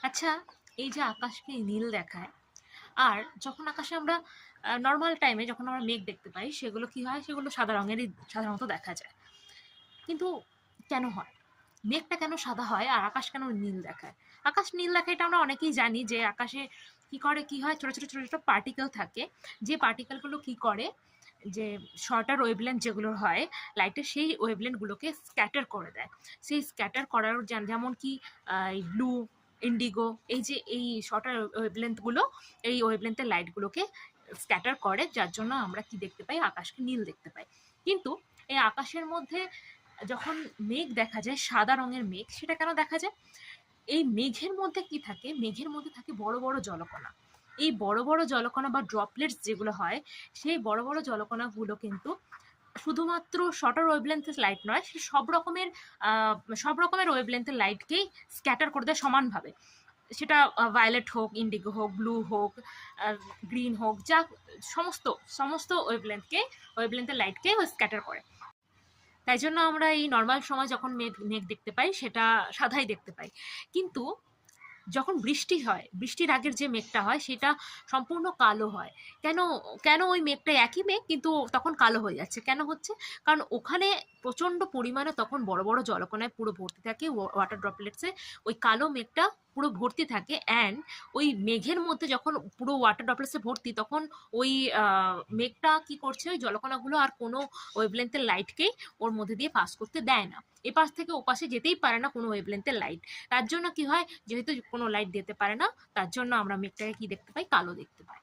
আচ্ছা, এই যে আকাশকে নীল দেখায়, আর যখন আকাশে আমরা নর্মাল টাইমে যখন আমরা মেঘ দেখতে পাই, সেগুলো কি হয়? সেগুলো সাদা রঙেরই সাধারণত দেখা যায়। কিন্তু কেন হয়? মেঘটা কেন সাদা হয় আর আকাশ কেন নীল দেখায়? আকাশ নীল দেখায় এটা আমরা অনেকেই জানি, যে আকাশে কি হয়, ছোট ছোট ছোট ছোট পার্টিকেল থাকে, যে পার্টিকেলগুলো কি করে, যে শর্টার ওয়েভলেন্থ যেগুলো হয় লাইটের, সেই ওয়েভলেন্থগুলোকে স্ক্যাটার করে দেয়। সেই স্ক্যাটার করার যেমন কি ব্লু, ইন্ডিগো, এই যে এই শর্টার ওয়েভলেন্থগুলো, এই ওয়েভলেন্থের লাইটগুলোকে স্ক্যাটার করে, যার জন্য আমরা কি দেখতে পাই? আকাশকে নীল দেখতে পাই। কিন্তু এই আকাশের মধ্যে যখন মেঘ দেখা যায়, সাদা রঙের মেঘ, সেটা কেন দেখা যায়? এই মেঘের মধ্যে কি থাকে? মেঘের মধ্যে থাকে বড় বড় জলকণা। এই বড় বড় জলকণা বা ড্রপলেটস যেগুলো হয়, সেই বড় বড় জলকণাগুলো কিন্তু শুধুমাত্র শর্টার ওয়েভলেন্থের লাইট নয়, সে সব রকমের ওয়েভলেন্থের লাইটকেই স্ক্যাটার করে দেয় সমানভাবে। সেটা ভায়োলেট হোক, ইন্ডিগো হোক, ব্লু হোক, গ্রিন হোক, যা সমস্ত সমস্ত ওয়েভলেন্থের লাইটকে স্ক্যাটার করে। তাই জন্য আমরা এই নর্মাল সময় যখন মেঘ মেঘ দেখতে পাই, সেটা সাদাই দেখতে পাই। কিন্তু যখন বৃষ্টি হয়, বৃষ্টির আগের যে মেঘটা হয় সেটা সম্পূর্ণ কালো হয়। কেন? কেন ওই মেঘটা একই মেঘ কিন্তু তখন কালো হয়ে যাচ্ছে? কেন হচ্ছে? কারণ ওখানে প্রচণ্ড পরিমাণে তখন বড় বড় জলকণায় পুরো ভর্তি থাকে, ওয়াটার ড্রপলেটসে ওই কালো মেঘটা পুরো ভর্তি থাকে। অ্যান্ড ওই মেঘের মধ্যে যখন পুরো ওয়াটার ড্রপলেটসে ভর্তি, তখন ওই মেঘটা কি করছে? ওই জলকণাগুলো আর কোনো ওয়েভলেন্থের লাইটকেই ওর মধ্যে দিয়ে পাস করতে দেয় না। এপাশ থেকে ওপাশে যেতেই পারে না কোনো ওয়েভলেন্থের লাইট। তার জন্য কি হয়? যেহেতু কোনো লাইট দিতে পারে না, তার জন্য আমরা মেঘটাকে কি দেখতে পাই? কালো দেখতে পাই।